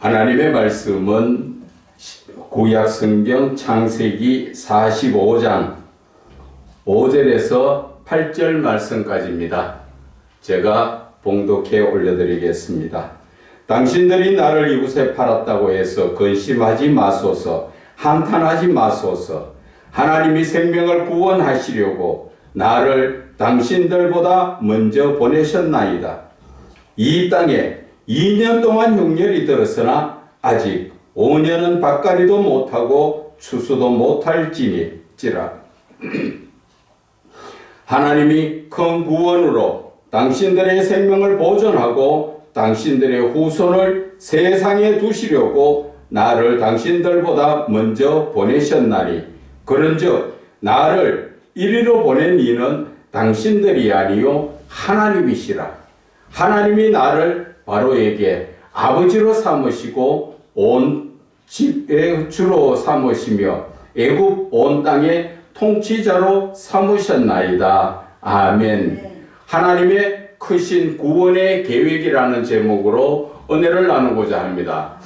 하나님의 말씀은 구약 성경 창세기 45장 5절에서 8절 말씀까지입니다. 제가 봉독해 올려드리겠습니다. 당신들이 나를 이웃에 팔았다고 해서 근심하지 마소서, 한탄하지 마소서. 하나님이 생명을 구원하시려고 나를 당신들보다 먼저 보내셨나이다. 이 땅에 2년 동안 흉년이 들었으나 아직 5년은 밭갈이도 못하고 추수도 못할지니라. 하나님이 큰 구원으로 당신들의 생명을 보존하고 당신들의 후손을 세상에 두시려고 나를 당신들보다 먼저 보내셨나니, 그런즉 나를 이리로 보낸 이는 당신들이 아니요 하나님이시라. 하나님이 나를 바로에게 아버지로 삼으시고 온 집의 주로 삼으시며 애굽 온 땅의 통치자로 삼으셨나이다. 아멘. 하나님의 크신 구원의 계획이라는 제목으로 은혜를 나누고자 합니다.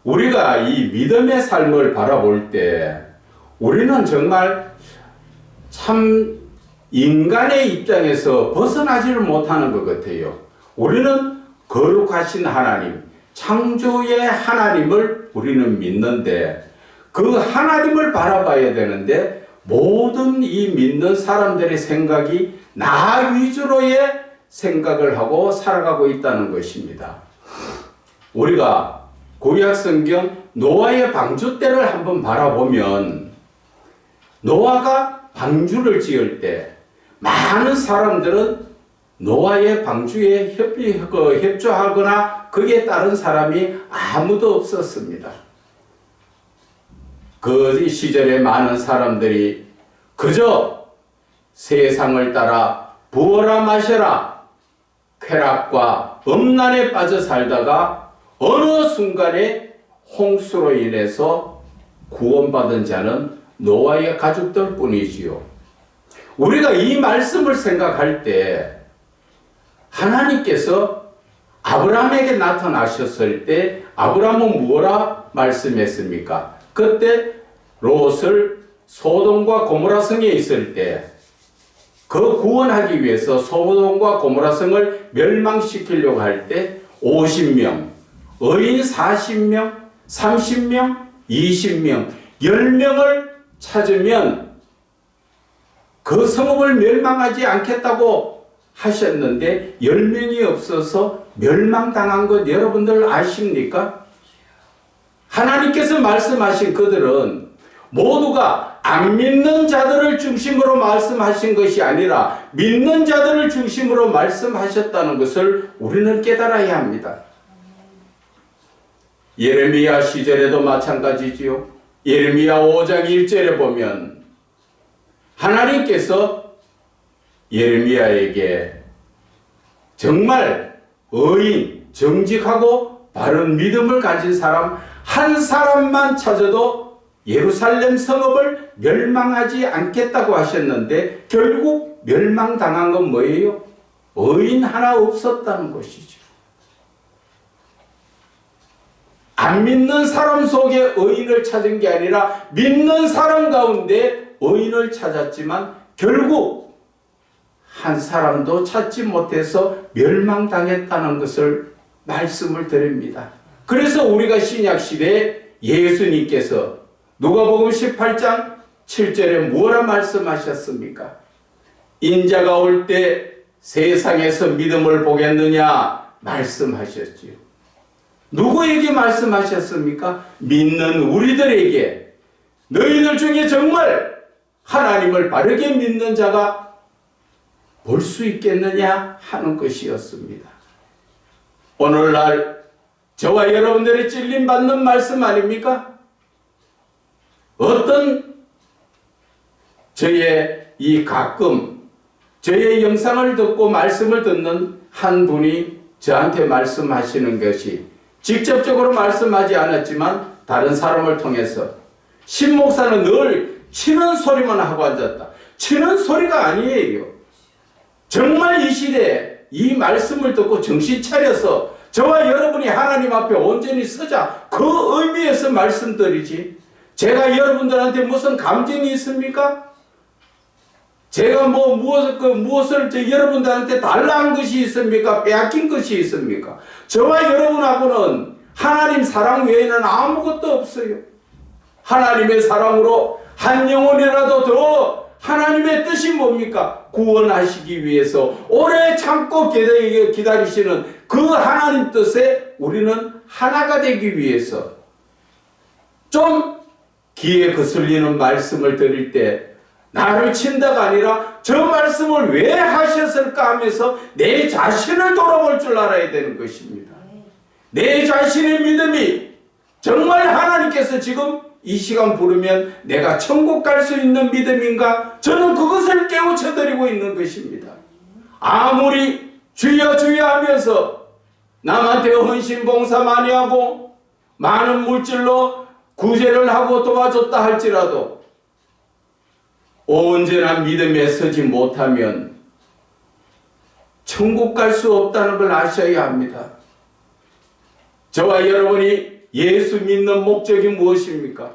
우리가 이 믿음의 삶을 바라볼 때 우리는 정말 참 인간의 입장에서 벗어나지를 못하는 것 같아요. 우리는 거룩하신 하나님, 창조의 하나님을 우리는 믿는데 그 하나님을 바라봐야 되는데 모든 이 믿는 사람들의 생각이 나 위주로의 생각을 하고 살아가고 있다는 것입니다. 우리가 구약 성경 노아의 방주 때를 한번 바라보면 노아가 방주를 지을 때 많은 사람들은 노아의 방주에 협조하거나 거기에 따른 사람이 아무도 없었습니다. 그 시절에 많은 사람들이 그저 세상을 따라 부어라 마셔라 쾌락과 음란에 빠져 살다가 어느 순간에 홍수로 인해서 구원받은 자는 노아의 가족들 뿐이지요. 우리가 이 말씀을 생각할 때 하나님께서 아브라함에게 나타나셨을 때 아브라함은 무엇라 말씀했습니까? 그때 롯을 소돔과 고모라 성에 있을 때 그 구원하기 위해서 소돔과 고모라 성을 멸망시키려고 할 때 50명, 의인 40명, 30명, 20명, 10명을 찾으면 그 성읍을 멸망하지 않겠다고 하셨는데 10명이 없어서 멸망당한 것 여러분들 아십니까? 하나님께서 말씀하신 그들은 모두가 안 믿는 자들을 중심으로 말씀하신 것이 아니라 믿는 자들을 중심으로 말씀하셨다는 것을 우리는 깨달아야 합니다. 예레미야 시절에도 마찬가지지요. 예레미야 5장 1절에 보면 하나님께서 예레미야에게 정말 의인, 정직하고 바른 믿음을 가진 사람 한 사람만 찾아도 예루살렘 성읍을 멸망하지 않겠다고 하셨는데 결국 멸망당한 건 뭐예요? 의인 하나 없었다는 것이죠. 안 믿는 사람 속에 의인을 찾은 게 아니라 믿는 사람 가운데 의인을 찾았지만 결국 한 사람도 찾지 못해서 멸망당했다는 것을 말씀을 드립니다. 그래서 우리가 신약시대에 예수님께서 누가복음 18장 7절에 뭐라 말씀하셨습니까? 인자가 올 때 세상에서 믿음을 보겠느냐 말씀하셨지요. 누구에게 말씀하셨습니까? 믿는 우리들에게 너희들 중에 정말 하나님을 바르게 믿는 자가 볼 수 있겠느냐 하는 것이었습니다. 오늘날 저와 여러분들이 찔림받는 말씀 아닙니까? 어떤 가끔 저의 영상을 듣고 말씀을 듣는 한 분이 저한테 말씀하시는 것이 직접적으로 말씀하지 않았지만 다른 사람을 통해서 신 목사는 늘 치는 소리만 하고 앉았다. 치는 소리가 아니에요. 정말 이 시대에 이 말씀을 듣고 정신 차려서 저와 여러분이 하나님 앞에 온전히 서자. 그 의미에서 말씀드리지. 제가 여러분들한테 무슨 감정이 있습니까? 제가 무엇을 여러분들한테 달라한 것이 있습니까? 빼앗긴 것이 있습니까? 저와 여러분하고는 하나님 사랑 외에는 아무것도 없어요. 하나님의 사랑으로 한 영혼이라도 더 하나님의 뜻이 뭡니까? 구원하시기 위해서 오래 참고 기다리시는 그 하나님 뜻에 우리는 하나가 되기 위해서 좀 귀에 거슬리는 말씀을 드릴 때 나를 친다가 아니라 저 말씀을 왜 하셨을까 하면서 내 자신을 돌아볼 줄 알아야 되는 것입니다. 내 자신의 믿음이 정말 하나님께서 지금 이 시간 부르면 내가 천국 갈 수 있는 믿음인가? 저는 그것을 깨우쳐 드리고 있는 것입니다. 아무리 주여 주여 하면서 남한테 헌신 봉사 많이 하고 많은 물질로 구제를 하고 도와줬다 할지라도 온전한 믿음에 서지 못하면 천국 갈 수 없다는 걸 아셔야 합니다. 저와 여러분이 예수 믿는 목적이 무엇입니까?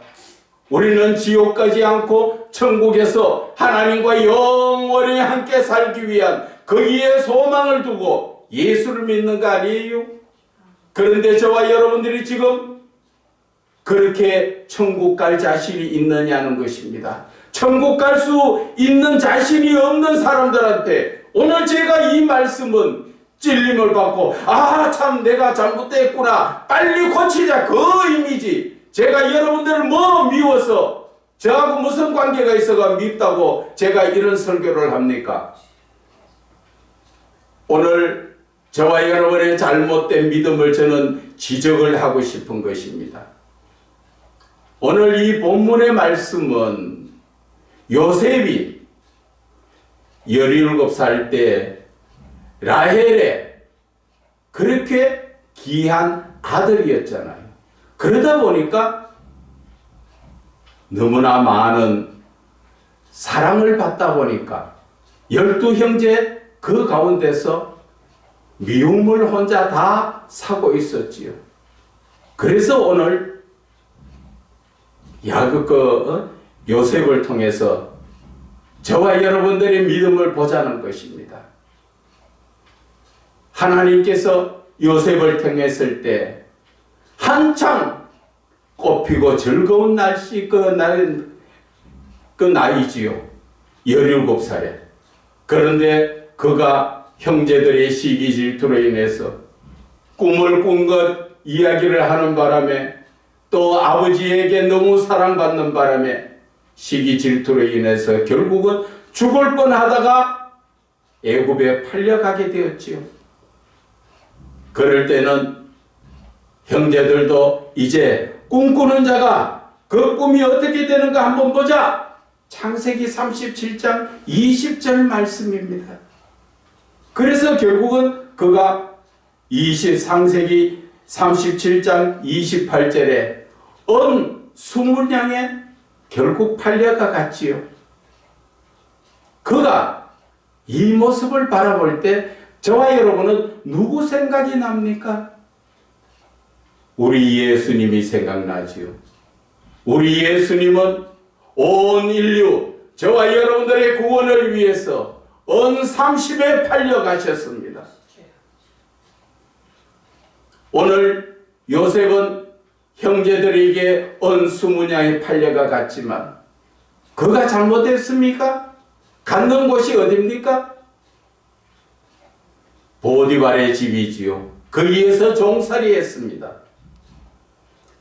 우리는 지옥 가지 않고 천국에서 하나님과 영원히 함께 살기 위한 거기에 소망을 두고 예수를 믿는 거 아니에요? 그런데 저와 여러분들이 지금 그렇게 천국 갈 자신이 있느냐는 것입니다. 천국 갈 수 있는 자신이 없는 사람들한테 오늘 제가 이 말씀은 찔림을 받고 참 내가 잘못됐구나 빨리 고치자 그 의미지. 제가 여러분들을 미워서 저하고 무슨 관계가 있어가 밉다고 제가 이런 설교를 합니까? 오늘 저와 여러분의 잘못된 믿음을 저는 지적을 하고 싶은 것입니다. 오늘 이 본문의 말씀은 요셉이 17살 때 라헬의 그렇게 귀한 아들이었잖아요. 그러다 보니까 너무나 많은 사랑을 받다 보니까 12형제 그 가운데서 미움을 혼자 다 사고 있었지요. 그래서 오늘 요셉을 통해서 저와 여러분들의 믿음을 보자는 것입니다. 하나님께서 요셉을 통했을 때 한창 꽃피고 즐거운 날씨 그 나이지요. 17살에. 그런데 그가 형제들의 시기 질투로 인해서 꿈을 꾼 것 이야기를 하는 바람에 또 아버지에게 너무 사랑받는 바람에 시기 질투로 인해서 결국은 죽을 뻔하다가 애굽에 팔려가게 되었지요. 그럴 때는 형제들도 이제 꿈꾸는 자가 그 꿈이 어떻게 되는가 한번 보자. 창세기 37장 20절 말씀입니다. 그래서 결국은 그가 창세기 37장 28절에 은 20냥에 결국 팔려가 갔지요. 그가 이 모습을 바라볼 때 저와 여러분은 누구 생각이 납니까? 우리 예수님이 생각나지요. 우리 예수님은 온 인류, 저와 여러분들의 구원을 위해서 은 30에 팔려가셨습니다. 오늘 요셉은 형제들에게 은 20냥에 팔려가 갔지만 그가 잘못했습니까? 갔는 곳이 어디입니까? 보디발의 집이지요. 거기에서 종살이 했습니다.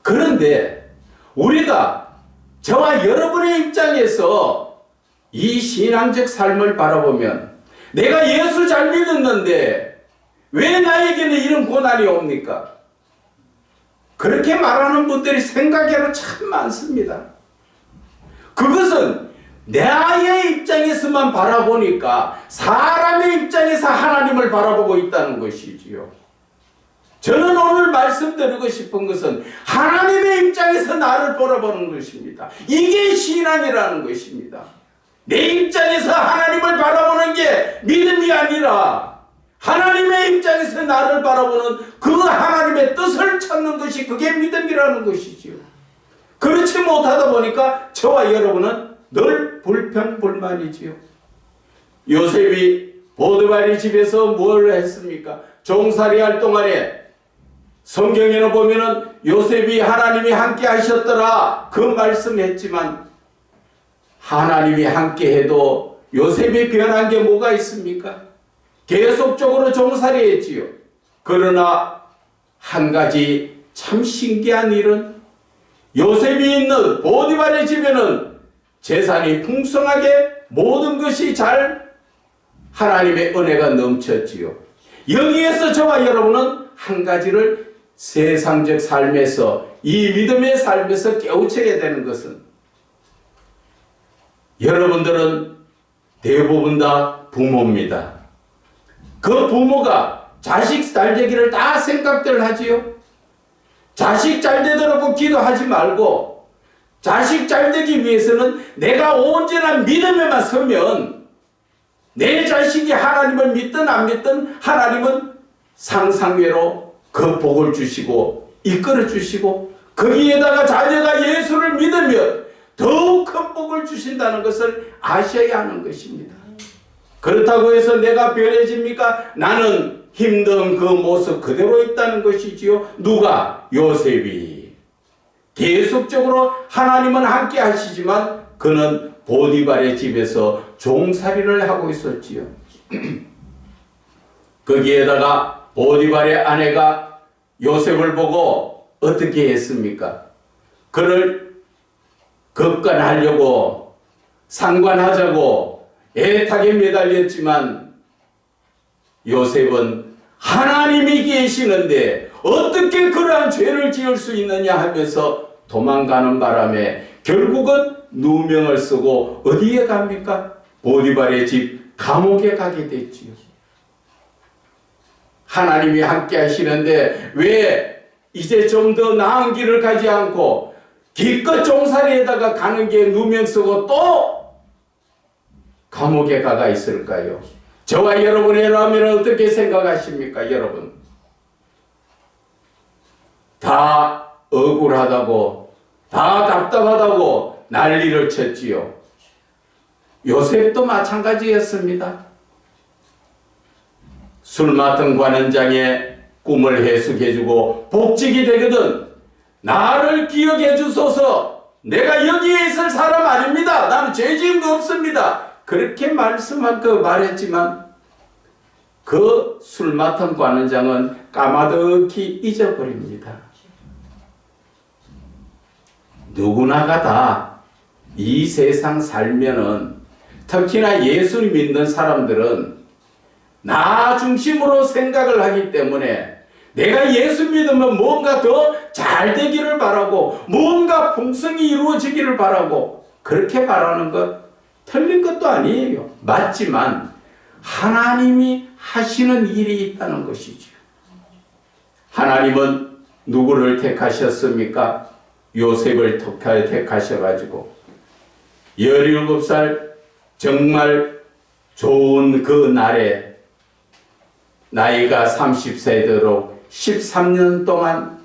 그런데 우리가 저와 여러분의 입장에서 이 신앙적 삶을 바라보면 내가 예수 잘 믿었는데 왜 나에게는 이런 고난이 옵니까? 그렇게 말하는 분들이 생각외로 참 많습니다. 그것은 나의 입장에서만 바라보니까 사람의 입장에서 하나님을 바라보고 있다는 것이지요. 저는 오늘 말씀드리고 싶은 것은 하나님의 입장에서 나를 바라보는 것입니다. 이게 신앙이라는 것입니다. 내 입장에서 하나님을 바라보는 게 믿음이 아니라 하나님의 입장에서 나를 바라보는 그 하나님의 뜻을 찾는 것이 그게 믿음이라는 것이지요. 그렇지 못하다 보니까 저와 여러분은 늘 불평불만이지요. 요셉이 보드발의 집에서 뭘 했습니까? 종살이 할 동안에 성경에는 보면은 요셉이 하나님이 함께 하셨더라 그 말씀했지만 하나님이 함께 해도 요셉이 변한 게 뭐가 있습니까? 계속적으로 종살이 했지요. 그러나 한 가지 참 신기한 일은 요셉이 있는 보디발의 집에는 재산이 풍성하게 모든 것이 잘 하나님의 은혜가 넘쳤지요. 여기에서 저와 여러분은 한 가지를 세상적 삶에서 이 믿음의 삶에서 깨우쳐야 되는 것은 여러분들은 대부분 다 부모입니다. 그 부모가 자식 잘 되기를 다 생각들 하지요. 자식 잘 되도록 기도하지 말고 자식 잘 되기 위해서는 내가 온전한 믿음에만 서면 내 자식이 하나님을 믿든 안 믿든 하나님은 상상외로 그 복을 주시고 이끌어 주시고 거기에다가 자녀가 예수를 믿으면 더욱 큰 복을 주신다는 것을 아셔야 하는 것입니다. 그렇다고 해서 내가 변해집니까? 나는 힘든 그 모습 그대로 있다는 것이지요. 누가? 요셉이. 계속적으로 하나님은 함께 하시지만 그는 보디발의 집에서 종살이를 하고 있었지요. 거기에다가 보디발의 아내가 요셉을 보고 어떻게 했습니까? 그를 급간하려고 상관하자고 애타게 매달렸지만 요셉은 하나님이 계시는데 어떻게 그러한 죄를 지을 수 있느냐 하면서 도망가는 바람에 결국은 누명을 쓰고 어디에 갑니까? 보디발의 집 감옥에 가게 됐지요. 하나님이 함께 하시는데 왜 이제 좀 더 나은 길을 가지 않고 기껏 종살이에다가 가는 게 누명 쓰고 또 감옥에 가가 있을까요? 저와 여러분이라면 어떻게 생각하십니까, 여러분? 다 억울하다고, 다 답답하다고 난리를 쳤지요. 요셉도 마찬가지였습니다. 술 맡은 관원장의 꿈을 해석해주고 복직이 되거든 나를 기억해 주소서. 내가 여기에 있을 사람 아닙니다. 나는 죄 지은 거 없습니다. 그렇게 말했지만 그 술 맡은 관원장은 까마득히 잊어버립니다. 누구나가 다 이 세상 살면은 특히나 예수를 믿는 사람들은 나 중심으로 생각을 하기 때문에 내가 예수 믿으면 뭔가 더 잘 되기를 바라고 뭔가 풍성이 이루어지기를 바라고 그렇게 바라는 것 틀린 것도 아니에요. 맞지만 하나님이 하시는 일이 있다는 것이죠. 하나님은 누구를 택하셨습니까? 요셉을 택하셔가지고 17살 정말 좋은 그 날에 나이가 30세 되도록 13년 동안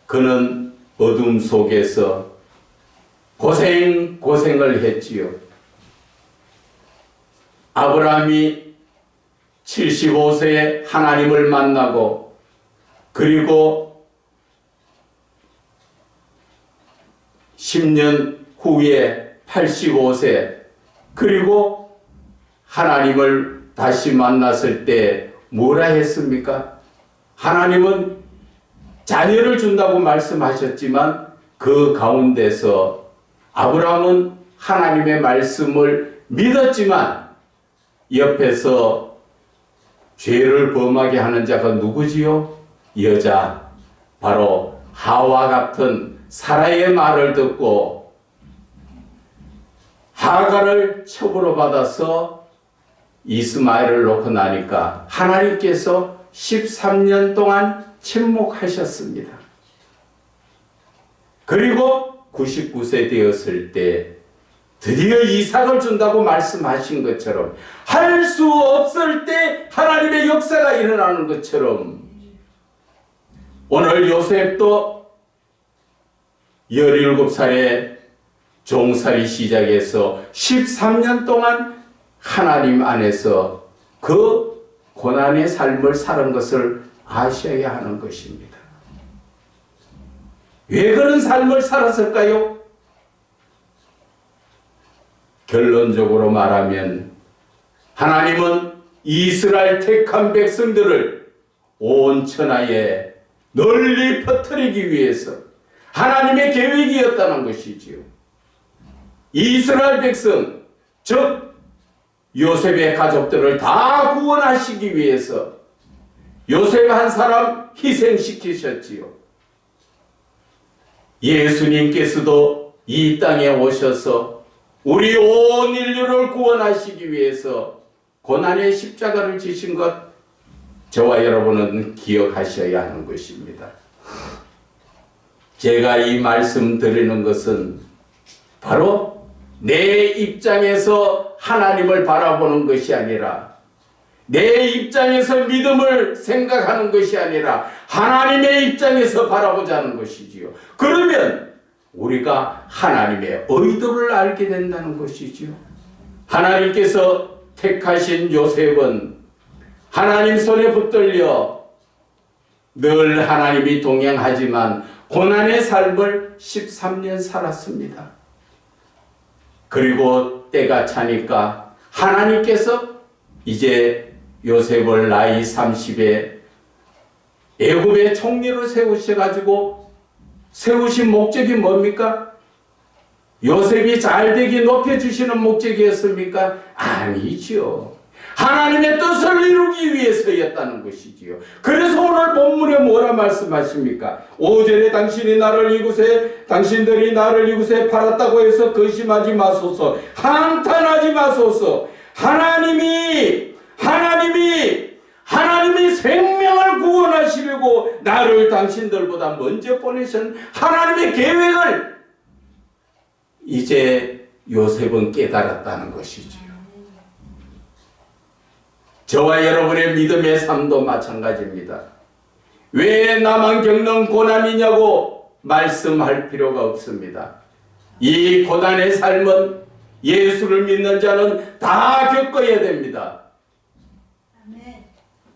그는 어둠 속에서 고생을 했지요. 아브라함이 75세에 하나님을 만나고 그리고 10년 후에 85세 그리고 하나님을 다시 만났을 때 뭐라 했습니까? 하나님은 자녀를 준다고 말씀하셨지만 그 가운데서 아브라함은 하나님의 말씀을 믿었지만 옆에서 죄를 범하게 하는 자가 누구지요? 여자, 바로 하와 같은 사라의 말을 듣고 하갈을 첩으로 받아서 이스마엘을 놓고 나니까 하나님께서 13년 동안 침묵하셨습니다. 그리고 99세 되었을 때 드디어 이삭을 준다고 말씀하신 것처럼, 할 수 없을 때 하나님의 역사가 일어나는 것처럼, 오늘 요셉도 17살에 종살이 시작해서 13년 동안 하나님 안에서 그 고난의 삶을 사는 것을 아셔야 하는 것입니다. 왜 그런 삶을 살았을까요? 결론적으로 말하면 하나님은 이스라엘 택한 백성들을 온 천하에 널리 퍼뜨리기 위해서 하나님의 계획이었다는 것이지요. 이스라엘 백성, 즉 요셉의 가족들을 다 구원하시기 위해서 요셉 한 사람 희생시키셨지요. 예수님께서도 이 땅에 오셔서 우리 온 인류를 구원하시기 위해서 고난의 십자가를 지신 것, 저와 여러분은 기억하셔야 하는 것입니다. 제가 이 말씀 드리는 것은 바로 내 입장에서 하나님을 바라보는 것이 아니라, 내 입장에서 믿음을 생각하는 것이 아니라 하나님의 입장에서 바라보자는 것이지요. 그러면 우리가 하나님의 의도를 알게 된다는 것이지요. 하나님께서 택하신 요셉은 하나님 손에 붙들려 늘 하나님이 동행하지만 고난의 삶을 13년 살았습니다. 그리고 때가 차니까 하나님께서 이제 요셉을 나이 30에 애굽의 총리로 세우셔가지고, 세우신 목적이 뭡니까? 요셉이 잘되게 높여주시는 목적이었습니까? 아니죠. 하나님의 뜻을 이루기 위해서였다는 것이지요. 그래서 오늘 본문에 뭐라 말씀하십니까? 오전에 당신들이 나를 이곳에 팔았다고 해서 거심하지 마소서, 한탄하지 마소서. 하나님이 생명을 구원하시려고 나를 당신들보다 먼저 보내신 하나님의 계획을 이제 요셉은 깨달았다는 것이지요. 저와 여러분의 믿음의 삶도 마찬가지입니다. 왜 나만 겪는 고난이냐고 말씀할 필요가 없습니다. 이 고난의 삶은 예수를 믿는 자는 다 겪어야 됩니다.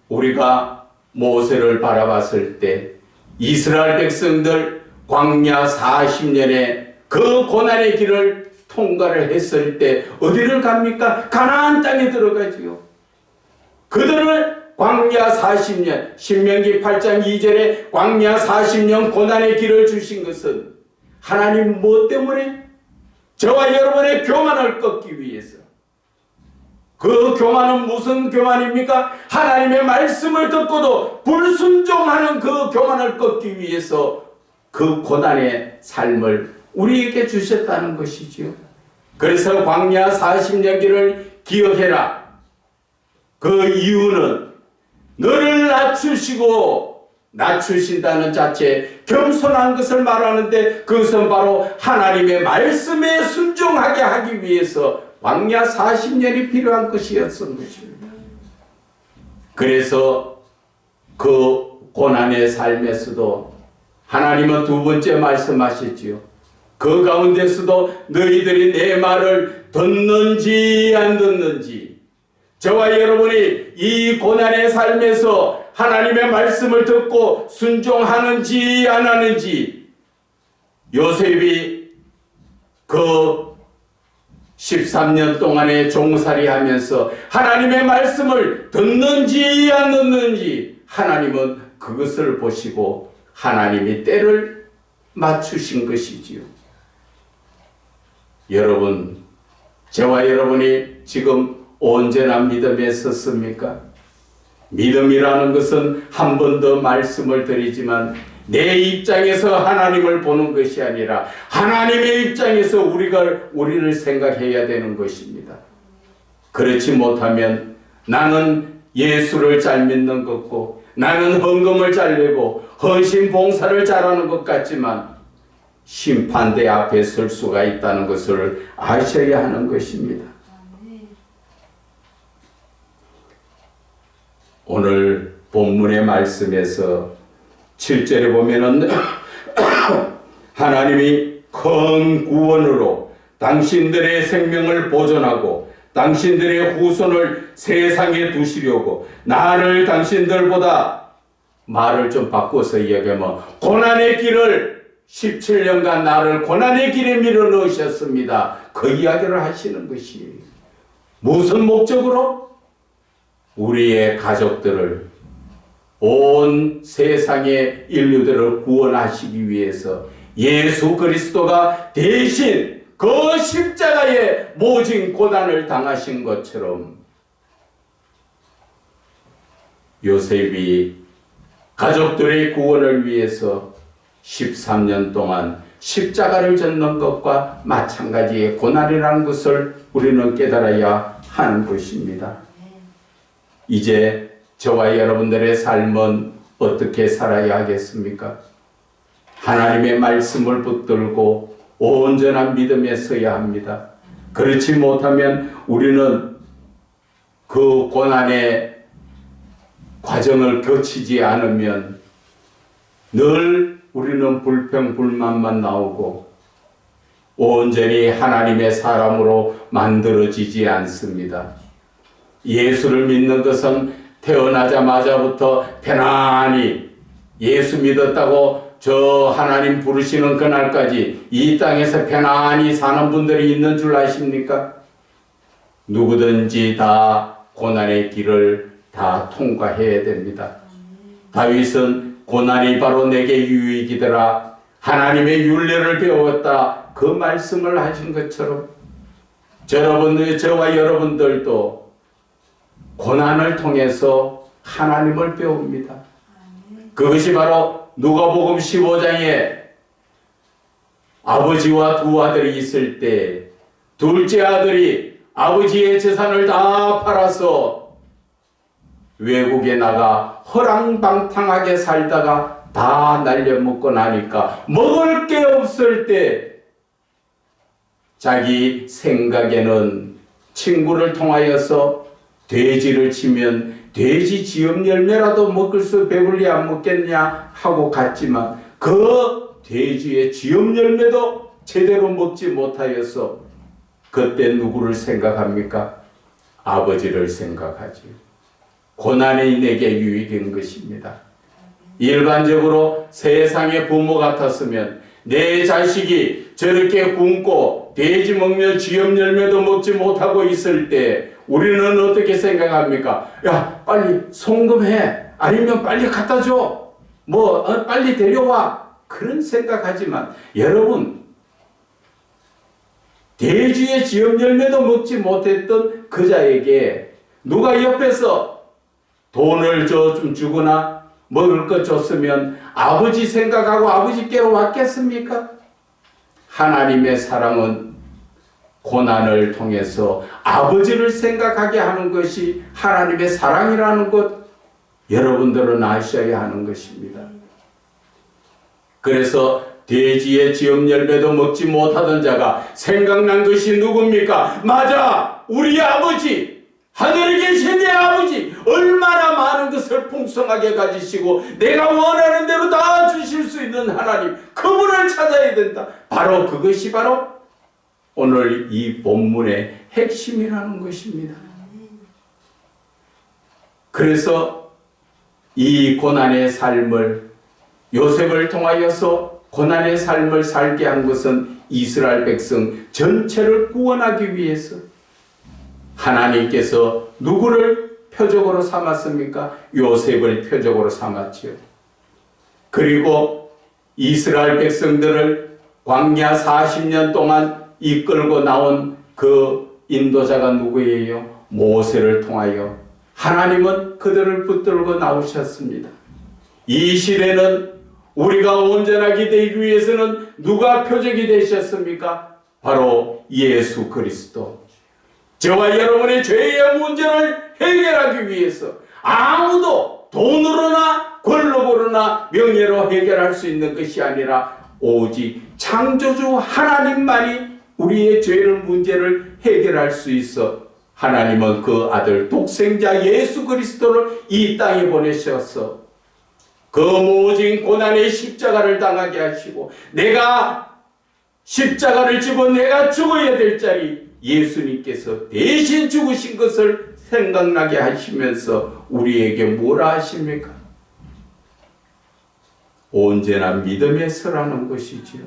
우리가 모세를 바라봤을 때 이스라엘 백성들 광야 40년에 그 고난의 길을 통과를 했을 때 어디를 갑니까? 가나안 땅에 들어가지요. 그들을 광야 40년, 신명기 8장 2절에 광야 40년 고난의 길을 주신 것은 하나님 무엇 때문에? 저와 여러분의 교만을 꺾기 위해서. 그 교만은 무슨 교만입니까? 하나님의 말씀을 듣고도 불순종하는 그 교만을 꺾기 위해서 그 고난의 삶을 우리에게 주셨다는 것이지요. 그래서 광야 40년 길을 기억해라. 그 이유는 너를 낮추신다는 자체, 겸손한 것을 말하는데 그것은 바로 하나님의 말씀에 순종하게 하기 위해서 광야 40년이 필요한 것이었던 것입니다. 그래서 그 고난의 삶에서도 하나님은 두 번째 말씀하셨지요. 그 가운데서도 너희들이 내 말을 듣는지 안 듣는지, 저와 여러분이 이 고난의 삶에서 하나님의 말씀을 듣고 순종하는지 안 하는지, 요셉이 그 13년 동안의 종살이 하면서 하나님의 말씀을 듣는지 안 듣는지 하나님은 그것을 보시고 하나님이 때를 맞추신 것이지요. 여러분, 저와 여러분이 지금 언제나 믿음에 섰습니까? 믿음이라는 것은 한 번 더 말씀을 드리지만 내 입장에서 하나님을 보는 것이 아니라 하나님의 입장에서 우리를 생각해야 되는 것입니다. 그렇지 못하면 나는 예수를 잘 믿는 것고 나는 헌금을 잘 내고 헌신 봉사를 잘하는 것 같지만 심판대 앞에 설 수가 있다는 것을 아셔야 하는 것입니다. 오늘 본문의 말씀에서 7절에 보면은 하나님이 큰 구원으로 당신들의 생명을 보존하고 당신들의 후손을 세상에 두시려고 나를 당신들보다, 말을 좀 바꿔서 이야기하면 고난의 길을 17년간 나를 고난의 길에 밀어 넣으셨습니다. 그 이야기를 하시는 것이 무슨 목적으로? 우리의 가족들을, 온 세상의 인류들을 구원하시기 위해서 예수 그리스도가 대신 그 십자가에 모진 고난을 당하신 것처럼 요셉이 가족들의 구원을 위해서 13년 동안 십자가를 졌는 것과 마찬가지의 고난이라는 것을 우리는 깨달아야 하는 것입니다. 이제 저와 여러분들의 삶은 어떻게 살아야 하겠습니까? 하나님의 말씀을 붙들고 온전한 믿음에 서야 합니다. 그렇지 못하면 우리는 그 고난의 과정을 거치지 않으면 늘 우리는 불평불만만 나오고 온전히 하나님의 사람으로 만들어지지 않습니다. 예수를 믿는 것은 태어나자마자부터 편안히 예수 믿었다고 저 하나님 부르시는 그날까지 이 땅에서 편안히 사는 분들이 있는 줄 아십니까? 누구든지 다 고난의 길을 다 통과해야 됩니다. 다윗은 고난이 바로 내게 유익이더라, 하나님의 율례를 배웠다, 그 말씀을 하신 것처럼 저와 여러분들도 고난을 통해서 하나님을 배웁니다. 그것이 바로 누가복음 15장에 아버지와 두 아들이 있을 때 둘째 아들이 아버지의 재산을 다 팔아서 외국에 나가 허랑방탕하게 살다가 다 날려먹고 나니까 먹을 게 없을 때 자기 생각에는 친구를 통하여서 돼지를 치면 돼지 지엽 열매라도 먹을 수 배불리 안 먹겠냐 하고 갔지만 그 돼지의 지엽 열매도 제대로 먹지 못하여서 그때 누구를 생각합니까? 아버지를 생각하지. 고난이 내게 유익인 것입니다. 일반적으로 세상의 부모 같았으면 내 자식이 저렇게 굶고 돼지 먹는 지엽 열매도 먹지 못하고 있을 때 우리는 어떻게 생각합니까? 야, 빨리 송금해. 아니면 빨리 갖다 줘. 빨리 데려와. 그런 생각하지만 여러분, 돼지의 지엽 열매도 먹지 못했던 그 자에게 누가 옆에서 돈을 좀 주거나 먹을 것 줬으면 아버지 생각하고 아버지께로 왔겠습니까? 하나님의 사랑은 고난을 통해서 아버지를 생각하게 하는 것이 하나님의 사랑이라는 것, 여러분들은 아셔야 하는 것입니다. 그래서 돼지의 지엽 열매도 먹지 못하던 자가 생각난 것이 누굽니까? 맞아! 우리 아버지! 하늘에 계신 내 아버지! 얼마나 많은 것을 풍성하게 가지시고 내가 원하는 대로 다 주실 수 있는 하나님, 그분을 찾아야 된다. 바로 그것이 바로 오늘 이 본문의 핵심이라는 것입니다. 그래서 이 고난의 삶을, 요셉을 통하여서 고난의 삶을 살게 한 것은 이스라엘 백성 전체를 구원하기 위해서 하나님께서 누구를 표적으로 삼았습니까? 요셉을 표적으로 삼았지요. 그리고 이스라엘 백성들을 광야 40년 동안 이끌고 나온 그 인도자가 누구예요? 모세를 통하여 하나님은 그들을 붙들고 나오셨습니다. 이 시대는 우리가 온전하게 되기 위해서는 누가 표적이 되셨습니까? 바로 예수 그리스도. 저와 여러분의 죄의 문제를 해결하기 위해서 아무도 돈으로나 권력으로나 명예로 해결할 수 있는 것이 아니라 오직 창조주 하나님만이 우리의 죄를 문제를 해결할 수 있어 하나님은 그 아들 독생자 예수 그리스도를 이 땅에 보내셔서 그 모진 고난의 십자가를 당하게 하시고 내가 십자가를 지고 내가 죽어야 될 자리 예수님께서 대신 죽으신 것을 생각나게 하시면서 우리에게 뭐라 하십니까? 언제나 믿음에 서라는 것이지요.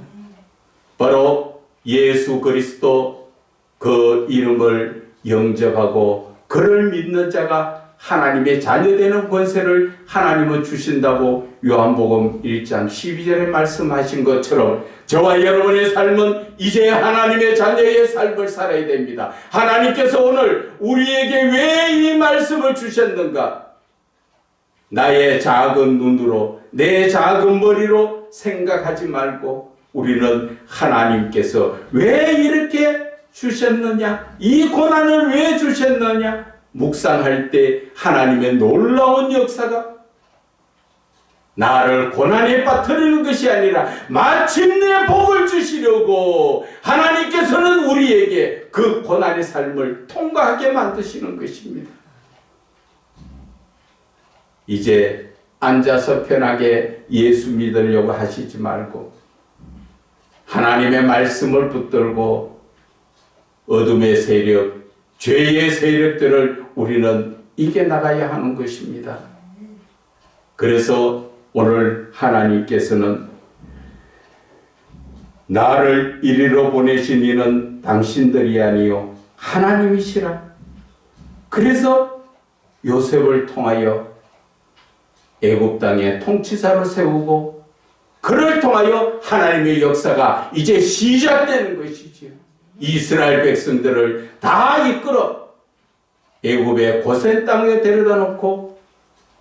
바로 예수 그리스도 그 이름을 영접하고 그를 믿는 자가 하나님의 자녀되는 권세를 하나님은 주신다고 요한복음 1장 12절에 말씀하신 것처럼 저와 여러분의 삶은 이제 하나님의 자녀의 삶을 살아야 됩니다. 하나님께서 오늘 우리에게 왜 이 말씀을 주셨는가? 나의 작은 눈으로 내 작은 머리로 생각하지 말고 우리는 하나님께서 왜 이렇게 주셨느냐? 이 고난을 왜 주셨느냐? 묵상할 때 하나님의 놀라운 역사가 나를 고난에 빠뜨리는 것이 아니라 마침내 복을 주시려고 하나님께서는 우리에게 그 고난의 삶을 통과하게 만드시는 것입니다. 이제 앉아서 편하게 예수 믿으려고 하시지 말고 하나님의 말씀을 붙들고 어둠의 세력, 죄의 세력들을 우리는 이겨나가야 하는 것입니다. 그래서 오늘 하나님께서는 나를 이리로 보내신 이는 당신들이 아니요 하나님이시라. 그래서 요셉을 통하여 애굽 땅에 통치자로 세우고 그를 통하여 하나님의 역사가 이제 시작되는 것이지요. 이스라엘 백성들을 다 이끌어 애굽의 고센 땅에 데려다 놓고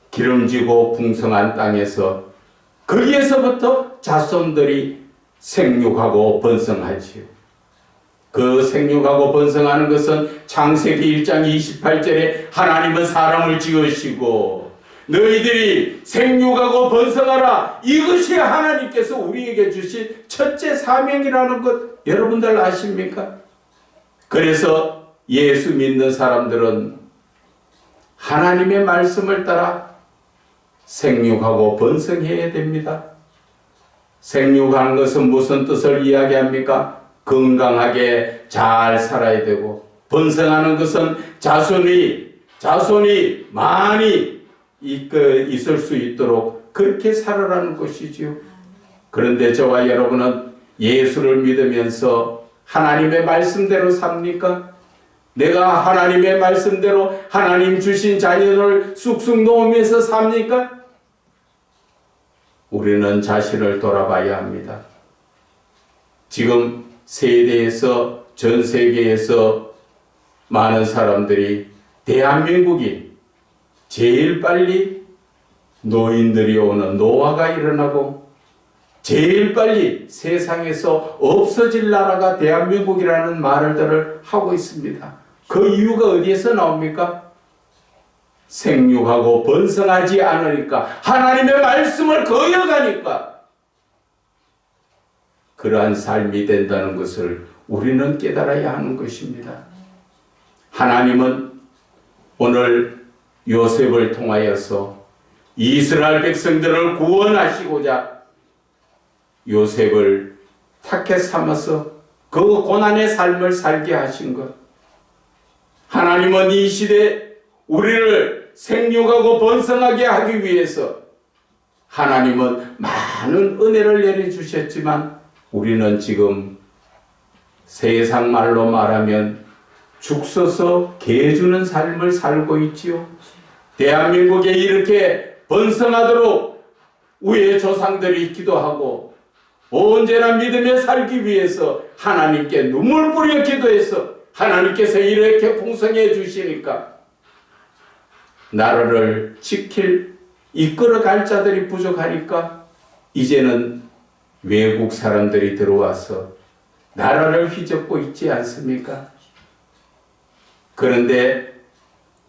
기름지고 풍성한 땅에서 거기에서부터 자손들이 생육하고 번성하지요. 그 생육하고 번성하는 것은 창세기 1장 28절에 하나님은 사람을 지으시고 너희들이 생육하고 번성하라, 이것이 하나님께서 우리에게 주신 첫째 사명이라는 것 여러분들 아십니까? 그래서 예수 믿는 사람들은 하나님의 말씀을 따라 생육하고 번성해야 됩니다. 생육하는 것은 무슨 뜻을 이야기합니까? 건강하게 잘 살아야 되고, 번성하는 것은 자손이 많이 있을 수 있도록 그렇게 살아라는 것이지요. 그런데 저와 여러분은 예수를 믿으면서 하나님의 말씀대로 삽니까? 내가 하나님의 말씀대로 하나님 주신 자녀를 쑥쑥 놓으면서 삽니까? 우리는 자신을 돌아봐야 합니다. 지금 세대에서 전 세계에서 많은 사람들이 대한민국이 제일 빨리 노인들이 오는 노화가 일어나고 제일 빨리 세상에서 없어질 나라가 대한민국이라는 말들을 하고 있습니다. 그 이유가 어디에서 나옵니까? 생육하고 번성하지 않으니까, 하나님의 말씀을 거역하니까 그러한 삶이 된다는 것을 우리는 깨달아야 하는 것입니다. 하나님은 오늘 요셉을 통하여서 이스라엘 백성들을 구원하시고자 요셉을 택해 삼아서 그 고난의 삶을 살게 하신 것. 하나님은 이 시대 우리를 생육하고 번성하게 하기 위해서 하나님은 많은 은혜를 내려주셨지만 우리는 지금 세상 말로 말하면 죽 서서 개 주는 삶을 살고 있지요. 대한민국에 이렇게 번성하도록 우리의 조상들이 기도하고 언제나 믿으며 살기 위해서 하나님께 눈물 뿌려 기도해서 하나님께서 이렇게 풍성해 주시니까 나라를 이끌어갈 자들이 부족하니까 이제는 외국 사람들이 들어와서 나라를 휘젓고 있지 않습니까? 그런데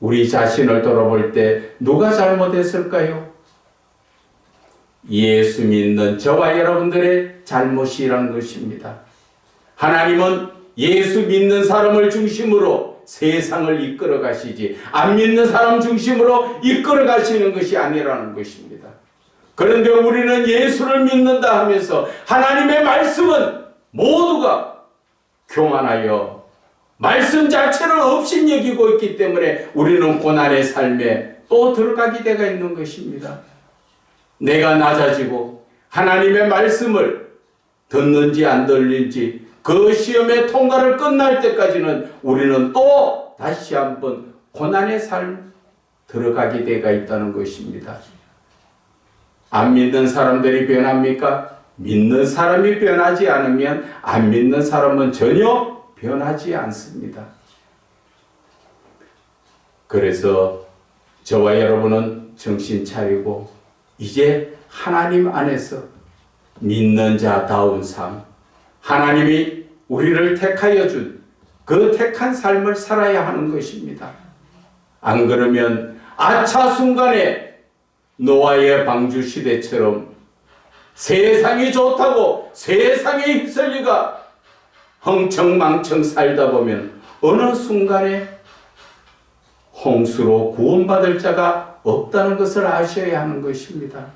우리 자신을 돌아볼 때 누가 잘못했을까요? 예수 믿는 저와 여러분들의 잘못이라는 것입니다. 하나님은 예수 믿는 사람을 중심으로 세상을 이끌어 가시지 안 믿는 사람 중심으로 이끌어 가시는 것이 아니라는 것입니다. 그런데 우리는 예수를 믿는다 하면서 하나님의 말씀은 모두가 교만하여 말씀 자체를 없인 여기고 있기 때문에 우리는 고난의 삶에 또 들어가게 되어 있는 것입니다. 내가 낮아지고 하나님의 말씀을 듣는지 안 들린지 그 시험의 통과를 끝날 때까지는 우리는 또 다시 한번 고난의 삶 들어가게 되어 있다는 것입니다. 안 믿는 사람들이 변합니까? 믿는 사람이 변하지 않으면 안 믿는 사람은 전혀 변하지 않습니다. 그래서 저와 여러분은 정신 차리고 이제 하나님 안에서 믿는 자다운 삶, 하나님이 우리를 택하여 준 그 택한 삶을 살아야 하는 것입니다. 안 그러면 아차 순간에 노아의 방주 시대처럼 세상이 좋다고 세상에 휩쓸리가 흥청망청 살다 보면 어느 순간에 홍수로 구원받을 자가 없다는 것을 아셔야 하는 것입니다.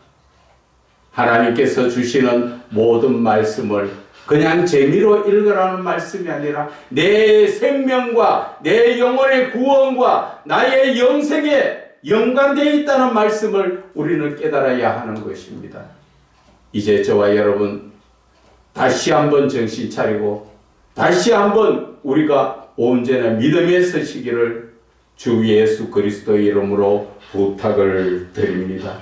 하나님께서 주시는 모든 말씀을 그냥 재미로 읽으라는 말씀이 아니라 내 생명과 내 영혼의 구원과 나의 영생에 연관되어 있다는 말씀을 우리는 깨달아야 하는 것입니다. 이제 저와 여러분 다시 한번 정신 차리고 다시 한번 우리가 온전한 믿음에 서시기를 주 예수 그리스도의 이름으로 부탁을 드립니다.